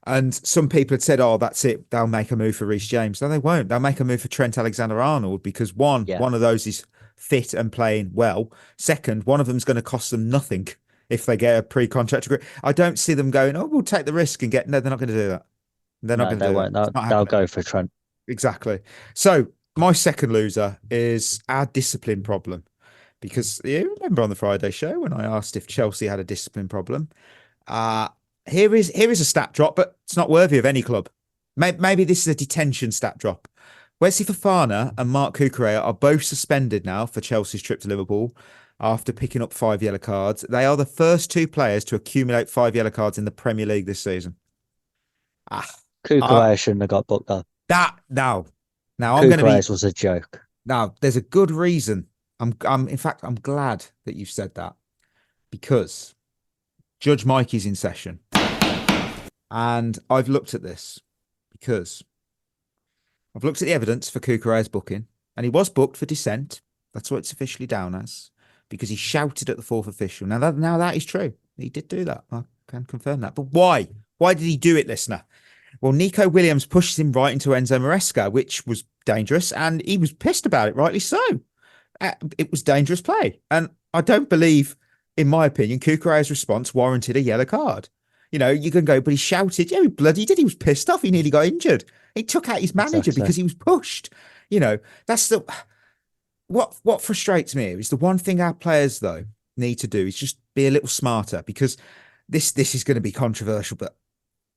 And some people had said, oh, that's it. They'll make a move for Reece James. No, they won't. They'll make a move for Trent Alexander-Arnold because one of those is fit and playing well. Second, one of them's going to cost them nothing if they get a pre-contract agreement. I don't see them going, oh, we'll take the risk and get... No, they're not going to do that. They're not going to do that. They'll go for Trent. Exactly. So my second loser is our discipline problem. Because you remember on the Friday show when I asked if Chelsea had a discipline problem? Here is a stat drop, but it's not worthy of any club. Maybe this is a detention stat drop. Wesley Fofana and Mark Cucurella are both suspended now for Chelsea's trip to Liverpool after picking up 5 yellow cards. They are the first 2 players to accumulate 5 yellow cards in the Premier League this season. Cucurella shouldn't have got booked up. Now Cucurella's was a joke. Now, there's a good reason. I'm glad that you've said that because Judge Mikey's in session. And I've looked at this because I've looked at the evidence for Cucurella's booking, and he was booked for dissent. That's what it's officially down as, because he shouted at the 4th official. Now that is true. He did do that. I can confirm that. But why? Why did he do it, listener? Well, Nico Williams pushes him right into Enzo Maresca, which was dangerous, and he was pissed about it, rightly so. It was dangerous play. And I don't believe, in my opinion, Cucurella's response warranted a yellow card. You know, you can go, but he shouted. Yeah, he bloody did. He was pissed off. He nearly got injured. He took out his manager because he was pushed. You know, that's the... What frustrates me is the one thing our players, though, need to do is just be a little smarter, because this is going to be controversial, but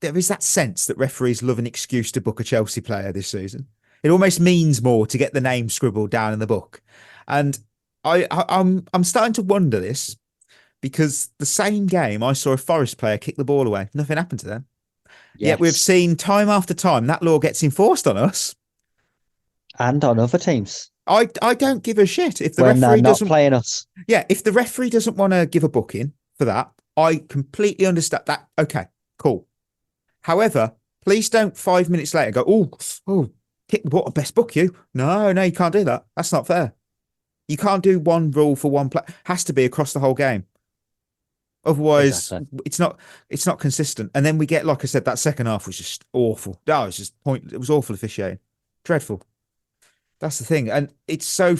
there is that sense that referees love an excuse to book a Chelsea player this season. It almost means more to get the name scribbled down in the book. And I'm starting to wonder this, because the same game I saw a Forest player kick the ball away. Nothing happened to them. Yes. Yet we've seen time after time that law gets enforced on us. And on other teams. I don't give a shit if the when referee not doesn't playing us. Yeah, if the referee doesn't want to give a booking for that, I completely understand that. Okay, cool. However, please don't 5 minutes later go, kick the ball, best book you. No, you can't do that. That's not fair. You can't do one rule for one play. Has to be across the whole game. Otherwise, exactly. It's not consistent. And then we get, like I said, that second half was just awful. That was just It was awful officiating. Dreadful. That's the thing. And it's so...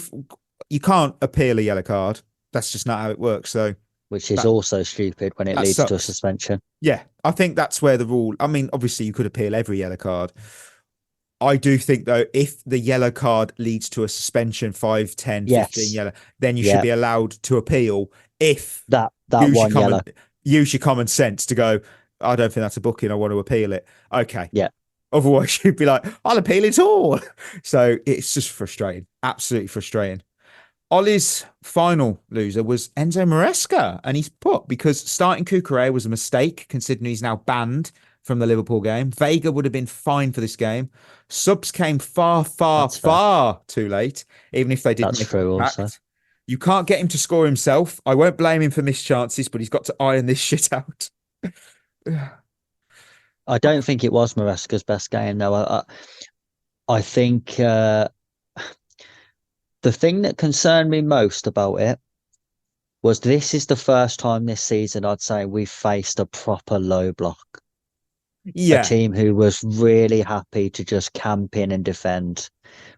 You can't appeal a yellow card. That's just not how it works. So, which is also stupid when it leads to a suspension. Yeah, I think that's where the rule... I mean, obviously, you could appeal every yellow card. I do think, though, if the yellow card leads to a suspension, 5, 10, 15 yellow, then you should be allowed to appeal if... That one yellow. Use your common sense to go, I don't think that's a booking, I want to appeal it. Okay. Yeah. Otherwise, you'd be like, I'll appeal it all. So it's just frustrating. Absolutely frustrating. Ollie's final loser was Enzo Maresca, and he's put because starting Cucurella was a mistake, considering he's now banned from the Liverpool game. Vega would have been fine for this game. Subs came far too late, even if they didn't make an impact. Also. You can't get him to score himself. I won't blame him for missed chances, but he's got to iron this shit out. I don't think it was Maresca's best game, though. I think the thing that concerned me most about it was this is the first time this season I'd say we've faced a proper low block. a Yeah. team who was really happy to just camp in and defend,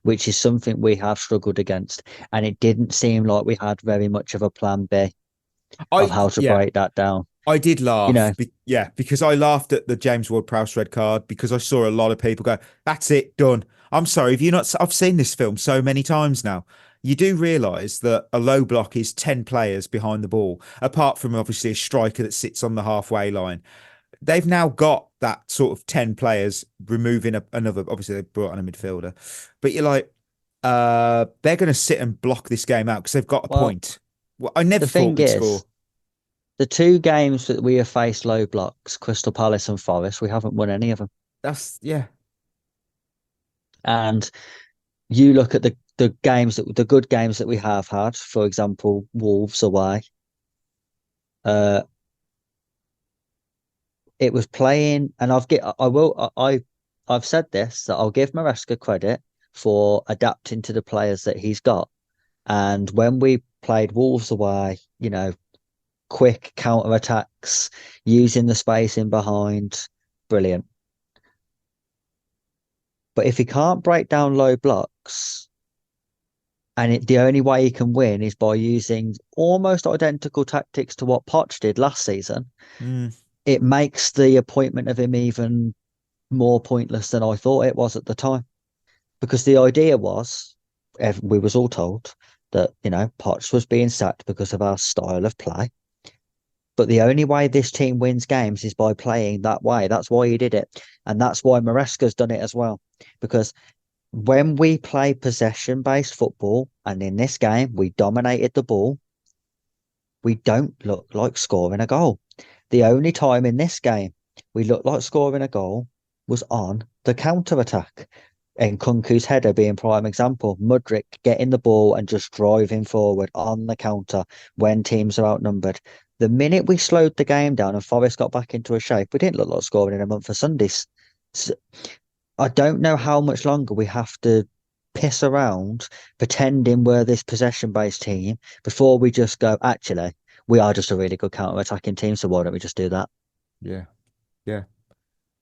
which is something we have struggled against. And it didn't seem like we had very much of a plan B of how to break that down. I did laugh. know, Because I laughed at the James Ward-Prowse red card because I saw a lot of people go, "That's it, done." I'm sorry, have you not? I've seen this film so many times now. You do realise that a low block is 10 players behind the ball, apart from obviously a striker that sits on the halfway line. They've now got that sort of 10 players removing another. Obviously, they brought on a midfielder, but you're like, they're going to sit and block this game out because they've got a point. Well, I never the thought thing we'd is, score. the 2 games that we have faced low blocks, Crystal Palace and Forest, we haven't won any of them. Yeah. And you look at the good games that we have had, for example, Wolves away. It was playing, and I've said this, that I'll give Maresca credit for adapting to the players that he's got. And when we played Wolves away, quick counter attacks, using the space in behind, brilliant. But if he can't break down low blocks, and the only way he can win is by using almost identical tactics to what Poch did last season, it makes the appointment of him even more pointless than I thought it was at the time. Because the idea was, we was all told that, Poch was being sacked because of our style of play. But the only way this team wins games is by playing that way. That's why he did it. And that's why Maresca's done it as well. Because when we play possession-based football, and in this game, we dominated the ball, we don't look like scoring a goal. The only time in this game we looked like scoring a goal was on the counter-attack. And Kunku's header being prime example. Mudryk getting the ball and just driving forward on the counter when teams are outnumbered. The minute we slowed the game down and Forest got back into a shape, we didn't look like scoring in a month for Sundays. So I don't know how much longer we have to piss around pretending we're this possession-based team before we just go, actually, we are just a really good counter-attacking team, so why don't we just do that? Yeah.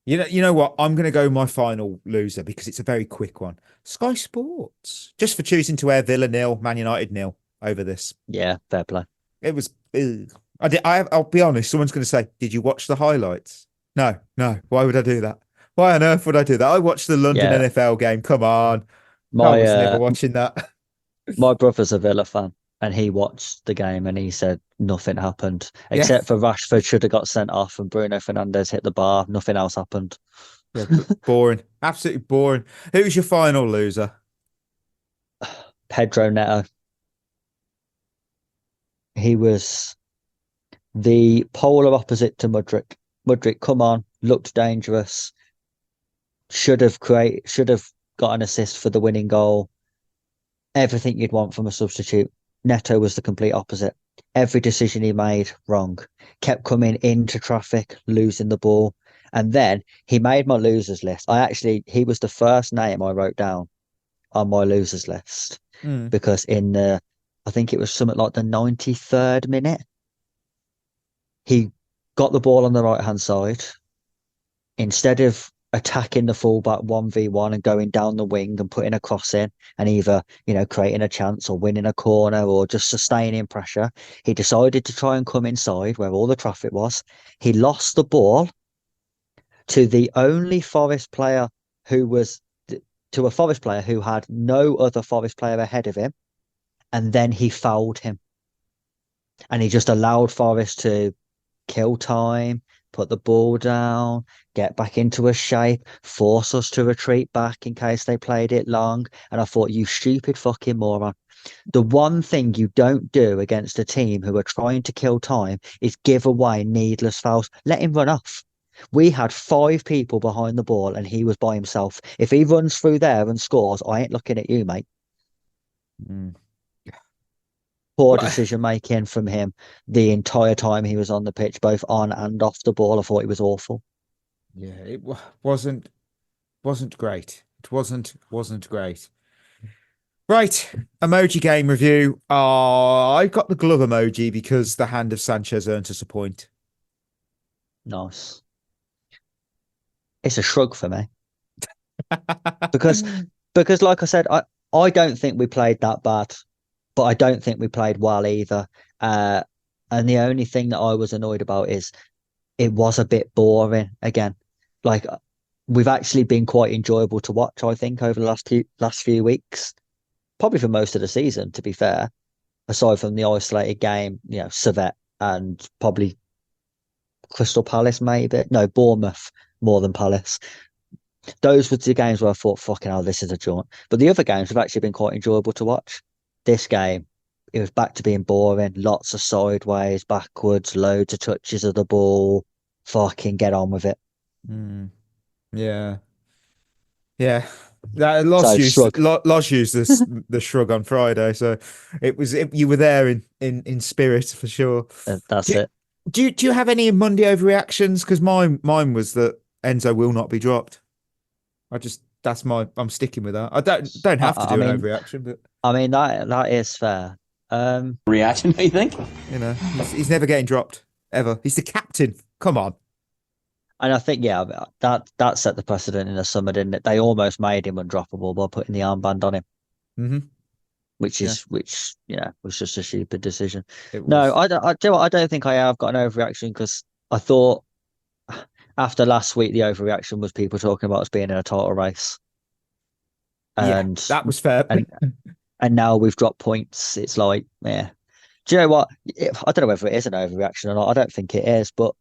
You know what? I'm going to go my final loser because it's a very quick one. Sky Sports, just for choosing to air Villa 0, Man United 0 over this. Yeah, fair play. It was. I'll be honest. Someone's going to say, "Did you watch the highlights?" No. Why would I do that? Why on earth would I do that? I watched the London NFL game. Come on, I was never watching that. My brother's a Villa fan, and he watched the game and he said nothing happened except for Rashford should have got sent off and Bruno Fernandes hit the bar. Nothing else happened. Yeah, boring, absolutely boring. Who's your final loser? Pedro Neto. He was the polar opposite to Mudryk. Mudryk, come on, looked dangerous. Should have got an assist for the winning goal. Everything you'd want from a substitute. Neto was the complete opposite. Every decision he made, wrong. Kept coming into traffic, losing the ball. And then he made my losers list. He was the first name I wrote down on my losers list. Because I think it was something like the 93rd minute, he got the ball on the right-hand side. Instead of attacking the fullback 1v1 and going down the wing and putting a cross in and either, creating a chance or winning a corner or just sustaining pressure, he decided to try and come inside where all the traffic was. He lost the ball to the only Forest player who had no other Forest player ahead of him. And then he fouled him. And he just allowed Forest to kill time, put the ball down, get back into a shape, force us to retreat back in case they played it long. And I thought, you stupid fucking moron. The one thing you don't do against a team who are trying to kill time is give away needless fouls. Let him run off. We had 5 people behind the ball and he was by himself. If he runs through there and scores, I ain't looking at you, mate. Poor decision making from him the entire time he was on the pitch, both on and off the ball. I thought he was awful. Yeah, it wasn't great. It wasn't great. Right, emoji game review. I got the glove emoji because the hand of Sanchez earned us a point. Nice. it's a shrug for me because like I said, I don't think we played that bad, but I don't think we played well either. And the only thing that I was annoyed about is it was a bit boring again. Like we've actually been quite enjoyable to watch, I think, over the last few weeks, probably for most of the season, to be fair, aside from the isolated game, Servette and probably Crystal Palace, maybe. No, Bournemouth more than Palace. Those were the games where I thought, fucking hell, this is a jaunt. But the other games have actually been quite enjoyable to watch. This game, it was back to being boring. Lots of sideways, backwards, loads of touches of the ball. Fucking get on with it. Yeah. Yeah. That Loz So used this the shrug on Friday, so you were there in spirit for sure. That's it. Do you have any Monday overreactions? Because mine was that Enzo will not be dropped. I'm sticking with that. I don't have to do an overreaction, but I mean that is fair. Reaction, do you think? He's never getting dropped ever. He's the captain. Come on. And I think, that set the precedent in the summer, didn't it? They almost made him undroppable by putting the armband on him. Mm-hmm. Which was just a stupid decision. No, I don't think I have got an overreaction because I thought after last week the overreaction was people talking about us being in a title race. And that was fair. And now we've dropped points. It's like, yeah. Do you know what? I don't know whether it is an overreaction or not. I don't think it is, but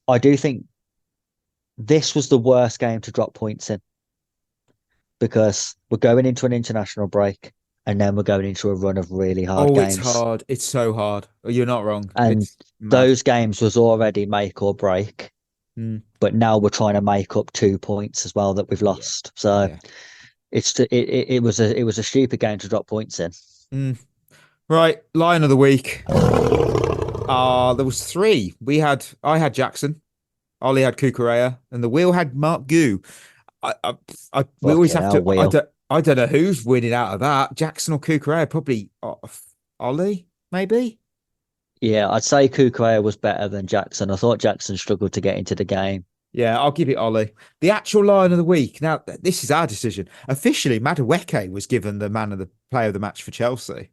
I do think this was the worst game to drop points in because we're going into an international break and then we're going into a run of really hard games. It's hard. It's so hard. You're not wrong. And those games was already make or break. But now we're trying to make up 2 points as well that we've lost. So it was a stupid game to drop points in. Right, line of the week. There was 3. I had Jackson, Ollie had Cucurella, and the wheel had Mark Gu. We always have to. I don't know who's winning out of that. Jackson or Cucurella? Probably Ollie, maybe. Yeah, I'd say Cucurella was better than Jackson. I thought Jackson struggled to get into the game. Yeah, I'll give it Ollie. The actual line of the week. Now, this is our decision. Officially, Madueke was given the player of the match for Chelsea.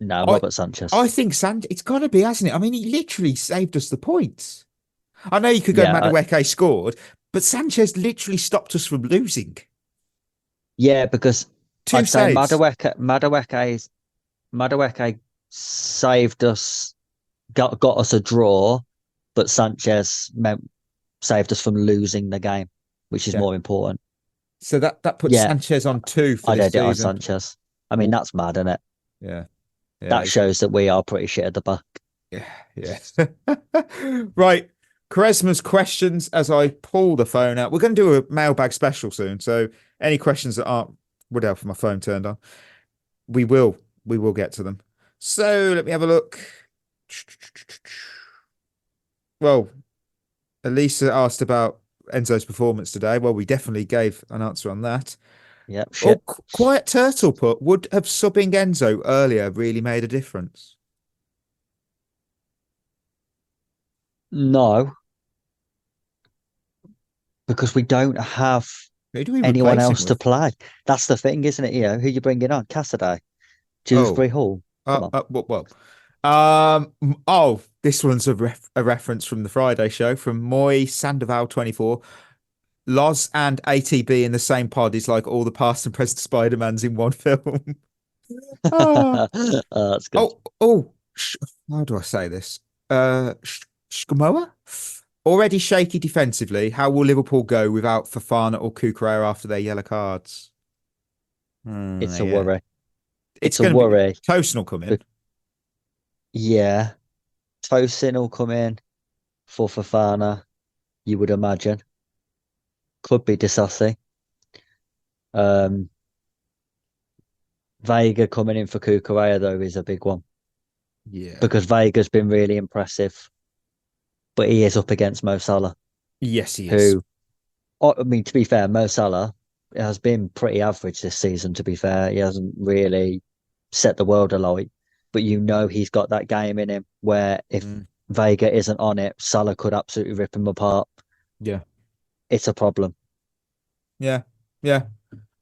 No, Robert Sanchez. I think it's got to be, hasn't it? I mean, he literally saved us the points. I know you could go Madueke scored, but Sanchez literally stopped us from losing. Yeah, because I'd say saves. Madueke saved us, got us a draw, but Sanchez saved us from losing the game, which is more important. So that puts Sanchez on 2 for this season. I did it on Sanchez. I mean, that's mad, isn't it? Yeah. That shows that we are pretty shit at the back. Yeah. Right. Quaresma's questions as I pull the phone out. We're going to do a mailbag special soon. So any questions that aren't would help if my phone turned on. We will get to them. So let me have a look. Well, Elisa asked about Enzo's performance today. Well, we definitely gave an answer on that. Yep. Shit. Quiet Turtle put, would have subbing Enzo earlier really made a difference? No. Because we don't have anyone else to play. That's the thing, isn't it? Who you bringing on? Cassaday? Dewsbury Hall? This one's a reference from the Friday show from Moy Sandoval 24. Loz and ATB in the same pod is like all the past and present Spider-Mans in one film. That's good. How do I say this? Shkumoa? Already shaky defensively. How will Liverpool go without Fofana or Cucurella after their yellow cards? It's a worry. It's a worry. Tosin will come in. Yeah. Tosin will come in for Fofana, you would imagine. Could be Disassi. Vega coming in for Cucurella, though, is a big one. Yeah. Because Vega's been really impressive. But he is up against Mo Salah. Yes, he is. I mean, to be fair, Mo Salah has been pretty average this season, to be fair. He hasn't really set the world alight. But he's got that game in him where if Vega isn't on it, Salah could absolutely rip him apart. Yeah. it's a problem. Yeah.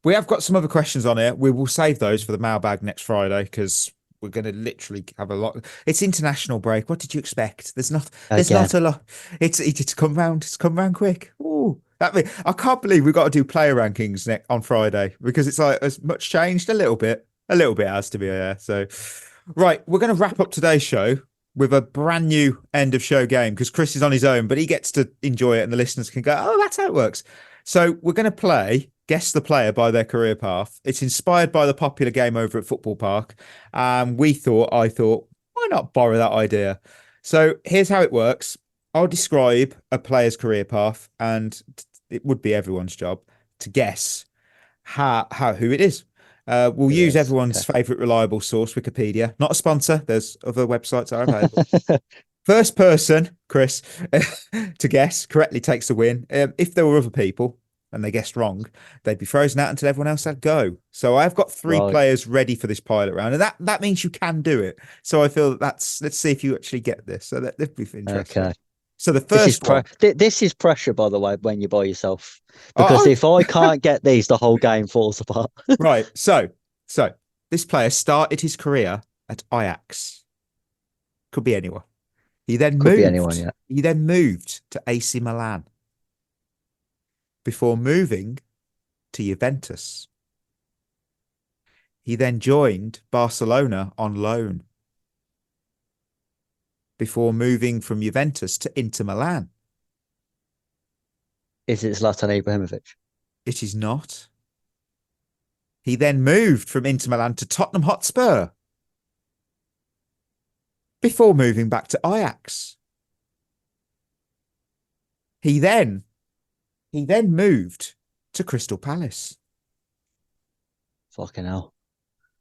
We have got some other questions on here. We will save those for the mailbag next Friday because we're going to literally have a lot. It's international break. What did you expect? There's not a lot. It's come round. It's come round quick. Oh, I can't believe we've got to do player rankings on Friday because it's like as much changed a little bit has to be here. So, right, we're going to wrap up today's show with a brand new end of show game because Chris is on his own, but he gets to enjoy it and the listeners can go, oh, that's how it works. So we're going to play Guess the Player by their career path. It's inspired by the popular game over at Football Park. I thought, why not borrow that idea? So here's how it works. I'll describe a player's career path and it would be everyone's job to guess who it is. We'll use everyone's favourite reliable source, Wikipedia. Not a sponsor. There's other websites that are available. First person, Chris, to guess correctly takes the win. If there were other people and they guessed wrong, they'd be frozen out until everyone else had go. So I've got three players ready for this pilot round, and that means you can do it. So I feel let's see if you actually get this. So that'd be interesting. Okay. So the first this is pressure, by the way, when you're by yourself, because if I can't get these, the whole game falls apart. Right. So this player started his career at Ajax. Could be anyone. He then moved to AC Milan before moving to Juventus. He then joined Barcelona on loan before moving from Juventus to Inter Milan. Is it Zlatan Ibrahimovic? It is not. He then moved from Inter Milan to Tottenham Hotspur before moving back to Ajax. He then moved to Crystal Palace. Fucking hell.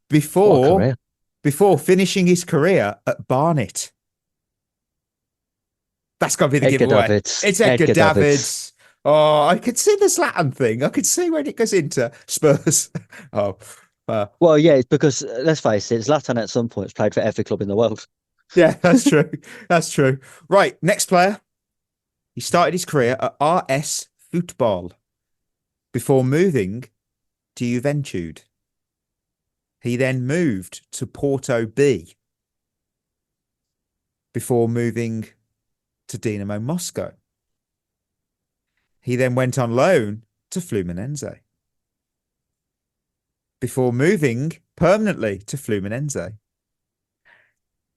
Before finishing his career at Barnet. That's got to be the giveaway. Davids. It's Edgar Davids. Oh, I could see the Zlatan thing. I could see when it goes into Spurs. Well, yeah, it's because, let's face it, Zlatan at some point has played for every club in the world. Yeah, that's true. That's true. Right, next player. He started his career at RS Football before moving to Juventude. He then moved to Porto B before moving to Dinamo Moscow. He then went on loan to Fluminense before moving permanently to Fluminense.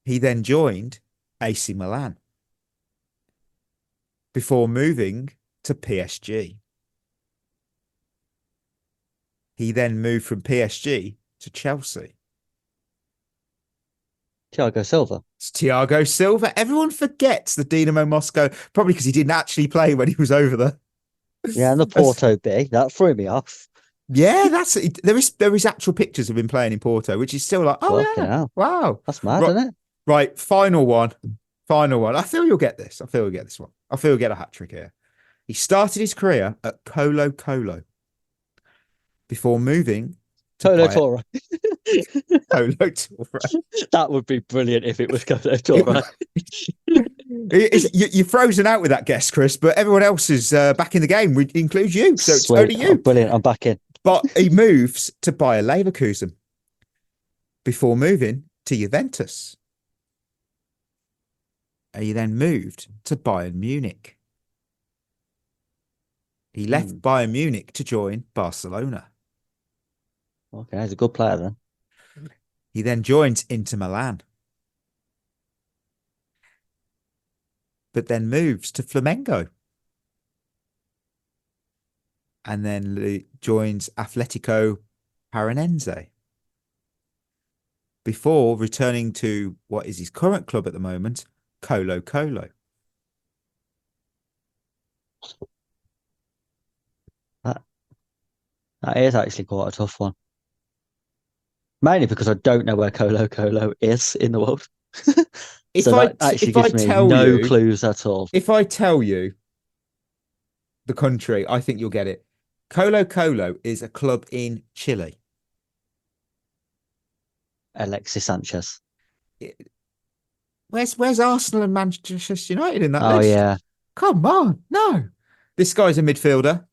He then joined AC Milan before moving to PSG. He then moved from PSG to Chelsea. Thiago Silva. It's Thiago Silva. Everyone forgets the Dinamo Moscow, probably because he didn't actually play when he was over there. Yeah, and the Porto B, that threw me off. Yeah, there is actual pictures of him playing in Porto, which is still like, wow. That's mad, isn't it? Right, final one. I feel you'll get this. I feel you'll get this one. I feel you'll get a hat trick here. He started his career at Colo Colo before moving to Colo Torre. Colo Torre. That would be brilliant if it was Colo Torre. You're frozen out with that guess, Chris, but everyone else is back in the game, which includes you. So it's only you. Oh, brilliant. I'm back in. But he moves to Bayer Leverkusen before moving to Juventus. He then moved to Bayern Munich. He left Bayern Munich to join Barcelona. Okay, he's a good player then. He then joins Inter Milan, but then moves to Flamengo. And then joins Atletico Paranaense before returning to what is his current club at the moment, Colo Colo. That is actually quite a tough one. Mainly because I don't know where Colo Colo is in the world. If that gives me no clues at all. If I tell you the country, I think you'll get it. Colo Colo is a club in Chile. Alexis Sanchez. Where's Arsenal and Manchester United in that list? Oh, yeah. Come on. No. This guy's a midfielder.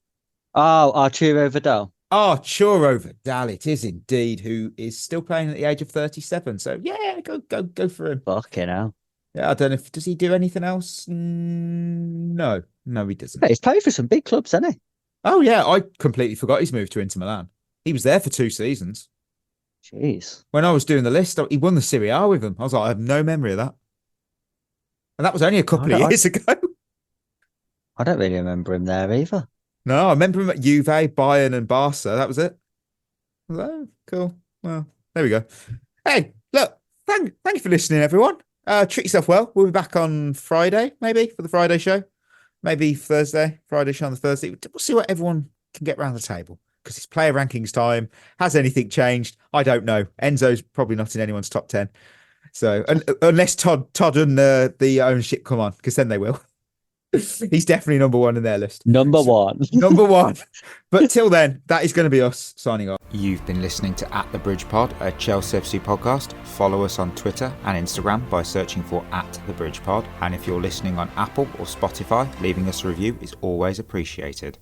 Oh, Arturo Vidal. Arturo Vidal, it is indeed, who is still playing at the age of 37. So yeah, go for him. Fucking hell. Yeah, I don't know if does he do anything else? No, he doesn't. Hey, he's played for some big clubs, hasn't he? Oh yeah, I completely forgot he's moved to Inter Milan. He was there for 2 seasons. Jeez. When I was doing the list, he won the Serie A with them. I was like, I have no memory of that. And that was only a couple of years ago. I don't really remember him there either. No, I remember him at Juve, Bayern, and Barca. That was it. I was like, oh, cool. Well, there we go. Hey, look, thank you for listening, everyone. Treat yourself well. We'll be back on Friday, maybe, for the Friday show. Maybe Thursday, Friday show on the Thursday. We'll see what everyone can get around the table. Because it's player rankings time. Has anything changed? I don't know. Enzo's probably not in anyone's top 10. So unless Todd and the ownership come on, because then they will. He's definitely number 1 in their list. Number 1. Number 1. But till then, that is going to be us signing off. You've been listening to At The Bridge Pod, a Chelsea FC podcast. Follow us on Twitter and Instagram by searching for At The Bridge Pod. And if you're listening on Apple or Spotify, leaving us a review is always appreciated.